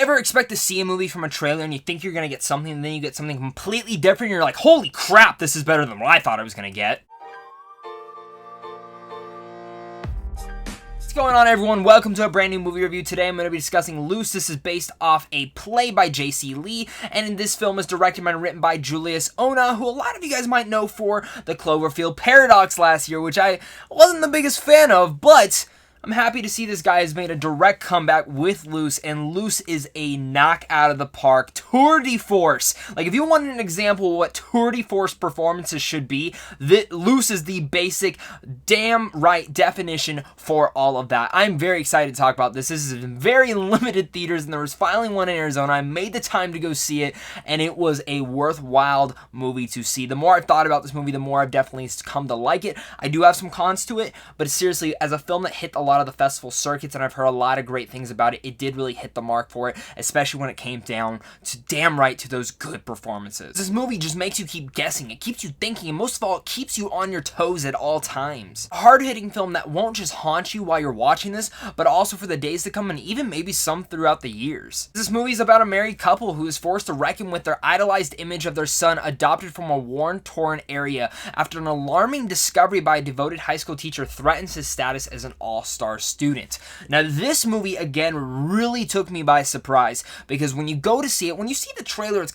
Ever expect to see a movie from a trailer and you think you're going to get something and then you get something completely different and you're like, holy crap, this is better than what I thought I was going to get? What's going on, everyone? Welcome to a brand new movie review. Today I'm going to be discussing LUCE. This is based off a play by J.C. Lee, and in this film is directed and written by Julius Ona, who a lot of you guys might know for the Cloverfield Paradox last year, which I wasn't the biggest fan of, but I'm happy to see this guy has made a direct comeback with LUCE, and LUCE is a knock out of the park, tour de force. Like, if you wanted an example of what tour de force performances should be, LUCE is the basic, damn right definition for all of that. I'm very excited to talk about this. This is in very limited theaters, and there was finally one in Arizona. I made the time to go see it, and it was a worthwhile movie to see. The more I've thought about this movie, the more I've definitely come to like it. I do have some cons to it, but seriously, as a film that hit a lot of the festival circuits, and I've heard a lot of great things about it, it did really hit the mark for it, especially when it came down to damn right to those good performances. This movie just makes you keep guessing, it keeps you thinking, and most of all, it keeps you on your toes at all times. A hard-hitting film that won't just haunt you while you're watching this, but also for the days to come, and even maybe some throughout the years. This movie is about a married couple who is forced to reckon with their idolized image of their son adopted from a war-torn area after an alarming discovery by a devoted high school teacher threatens his status as an all-star student. Now, this movie, again, really took me by surprise, because when you go to see it, when you see the trailer, it's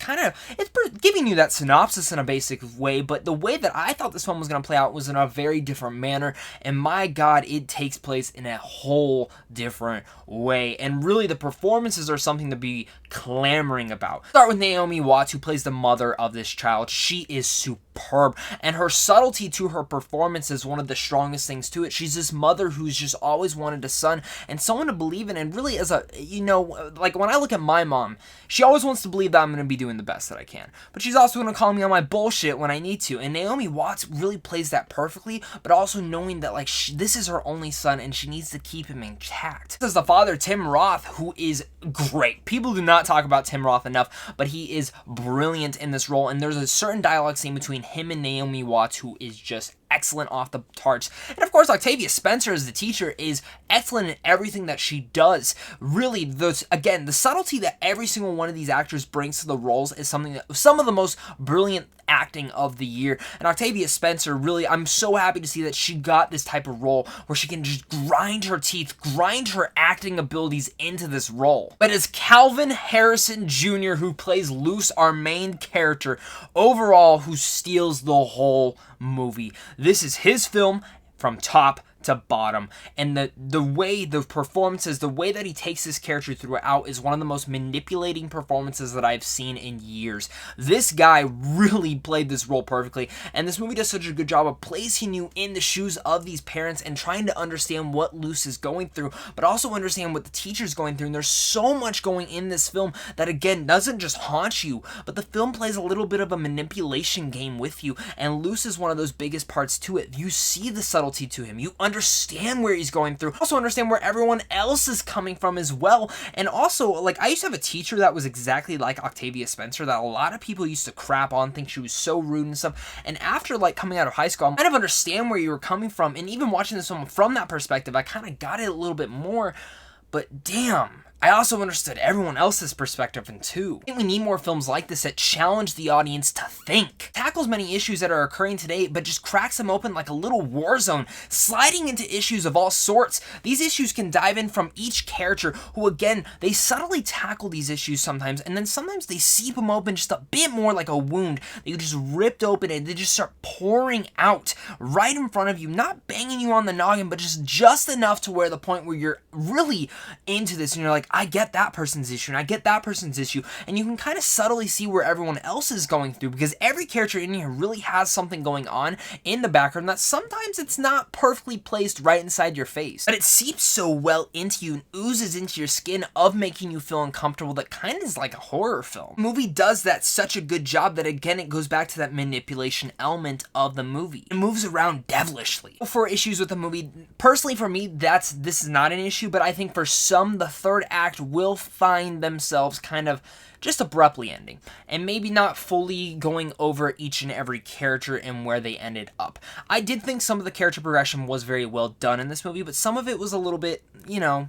giving you that synopsis in a basic way, but the way that I thought this film was going to play out was in a very different manner, and my god, it takes place in a whole different way, and really the performances are something to be clamoring about. Start with Naomi Watts, who plays the mother of this child. She is superb, and her subtlety to her performance is one of the strongest things to it. She's this mother who's just always wanted a son and someone to believe in, and really as a, like when I look at my mom, she always wants to believe that I'm going to be doing the best that I can, but she's also going to call me on my bullshit when I need to, and Naomi Watts really plays that perfectly, but also knowing that like this is her only son and she needs to keep him intact. This is the father, Tim Roth, who is great. People do not talk about Tim Roth enough, but he is brilliant in this role, and there's a certain dialogue scene between him and Naomi Watts who is just excellent off the charts. And of course, Octavia Spencer as the teacher is excellent in everything that she does. Really, the subtlety that every single one of these actors brings to the roles is something that some of the most brilliant acting of the year. And Octavia Spencer, really, I'm so happy to see that she got this type of role where she can just grind her teeth, grind her acting abilities into this role. But it's Calvin Harrison Jr. who plays LUCE, our main character, overall, who steals the whole movie. This is his film from top to bottom, and the way the performances, the way that he takes this character throughout is one of the most manipulating performances that I've seen in years. This guy really played this role perfectly, and this movie does such a good job of placing you in the shoes of these parents and trying to understand what LUCE is going through, but also understand what the teacher's going through. And there's so much going in this film that, again, doesn't just haunt you, but the film plays a little bit of a manipulation game with you, and LUCE is one of those biggest parts to it. You see the subtlety to him, you understand where he's going through, also understand where everyone else is coming from as well. And also, like, I used to have a teacher that was exactly like Octavia Spencer that a lot of people used to crap on, think she was so rude and stuff, and after like coming out of high school, I kind of understand where you were coming from, and even watching this film from that perspective, I kind of got it a little bit more. But damn, I also understood everyone else's perspective too. I think we need more films like this that challenge the audience to think. Tackles many issues that are occurring today, but just cracks them open like a little war zone, sliding into issues of all sorts. These issues can dive in from each character who, again, they subtly tackle these issues sometimes, and then sometimes they seep them open just a bit more like a wound. They just ripped open and they just start pouring out right in front of you, not banging you on the noggin, but just enough to where the point where you're really into this and you're like, I get that person's issue, and I get that person's issue, and you can kind of subtly see where everyone else is going through, because every character in here really has something going on in the background that sometimes it's not perfectly placed right inside your face, but it seeps so well into you and oozes into your skin of making you feel uncomfortable that kind of is like a horror film. The movie does that such a good job that, again, it goes back to that manipulation element of the movie. It moves around devilishly. For issues with the movie, personally for me, this is not an issue, but I think for some, the third act act will find themselves kind of just abruptly ending, and maybe not fully going over each and every character and where they ended up. I did think some of the character progression was very well done in this movie, but some of it was a little bit,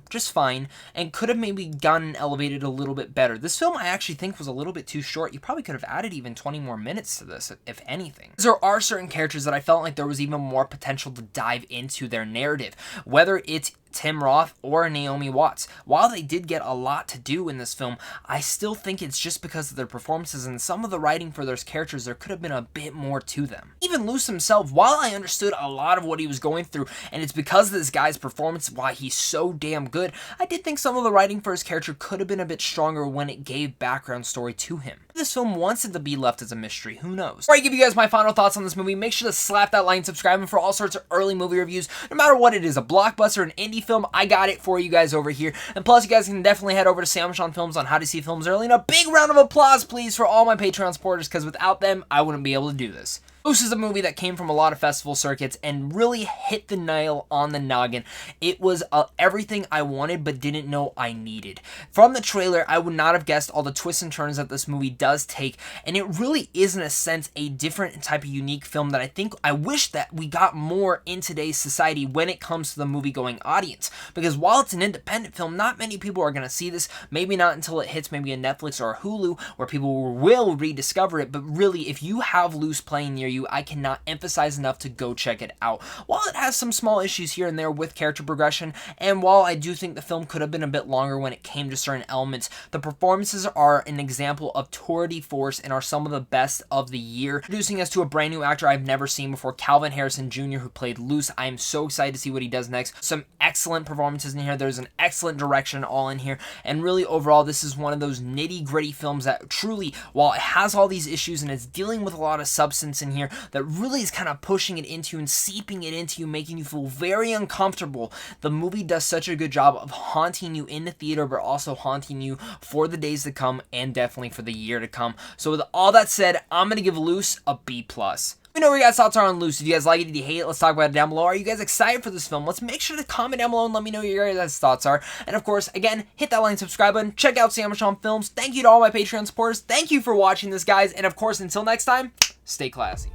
just fine, and could have maybe gotten elevated a little bit better. This film I actually think was a little bit too short. You probably could have added even 20 more minutes to this, if anything. There are certain characters that I felt like there was even more potential to dive into their narrative, whether it's Tim Roth or Naomi Watts. While they did get a lot to do in this film, I still think it's just because of their performances and some of the writing for those characters, there could have been a bit more to them. Even LUCE himself, while I understood a lot of what he was going through, and it's because of this guy's performance why he's so damn good, I did think some of the writing for his character could have been a bit stronger when it gave background story to him. If this film wants it to be left as a mystery, who knows? Before I give you guys my final thoughts on this movie, make sure to slap that like and subscribe, and for all sorts of early movie reviews, no matter what it is, a blockbuster, an indie film, I got it for you guys over here. And plus, you guys can definitely head over to Sam Sean Films on how to see films early. And a big round of applause, please, for all my Patreon supporters, because without them, I wouldn't be able to do this. LUCE is a movie that came from a lot of festival circuits and really hit the nail on the noggin. It was everything I wanted but didn't know I needed. From the trailer, I would not have guessed all the twists and turns that this movie does take, and it really is, in a sense, a different type of unique film that I wish that we got more in today's society when it comes to the movie-going audience. Because while it's an independent film, not many people are going to see this, maybe not until it hits maybe a Netflix or a Hulu, where people will rediscover it, but really, if you have LUCE playing near you, I cannot emphasize enough to go check it out. While it has some small issues here and there with character progression, and while I do think the film could have been a bit longer when it came to certain elements, the performances are an example of tour de force and are some of the best of the year. Introducing us to a brand new actor I've never seen before, Calvin Harrison Jr., who played LUCE. I am so excited to see what he does next. Some excellent performances in here. There's an excellent direction all in here, and really overall, this is one of those nitty-gritty films that truly, while it has all these issues and it's dealing with a lot of substance in here, that really is kind of pushing it into and seeping it into you, making you feel very uncomfortable. The movie does such a good job of haunting you in the theater, but also haunting you for the days to come and definitely for the year to come. So with all that said, I'm going to give LUCE a B+. Let me know what your guys' thoughts are on LUCE. If you guys like it, did you hate it? Let's talk about it down below. Are you guys excited for this film? Let's make sure to comment down below and let me know what your guys' thoughts are. And of course, again, hit that like and subscribe button. Check out Sam Sean Films. Thank you to all my Patreon supporters. Thank you for watching this, guys. And of course, until next time, stay classy.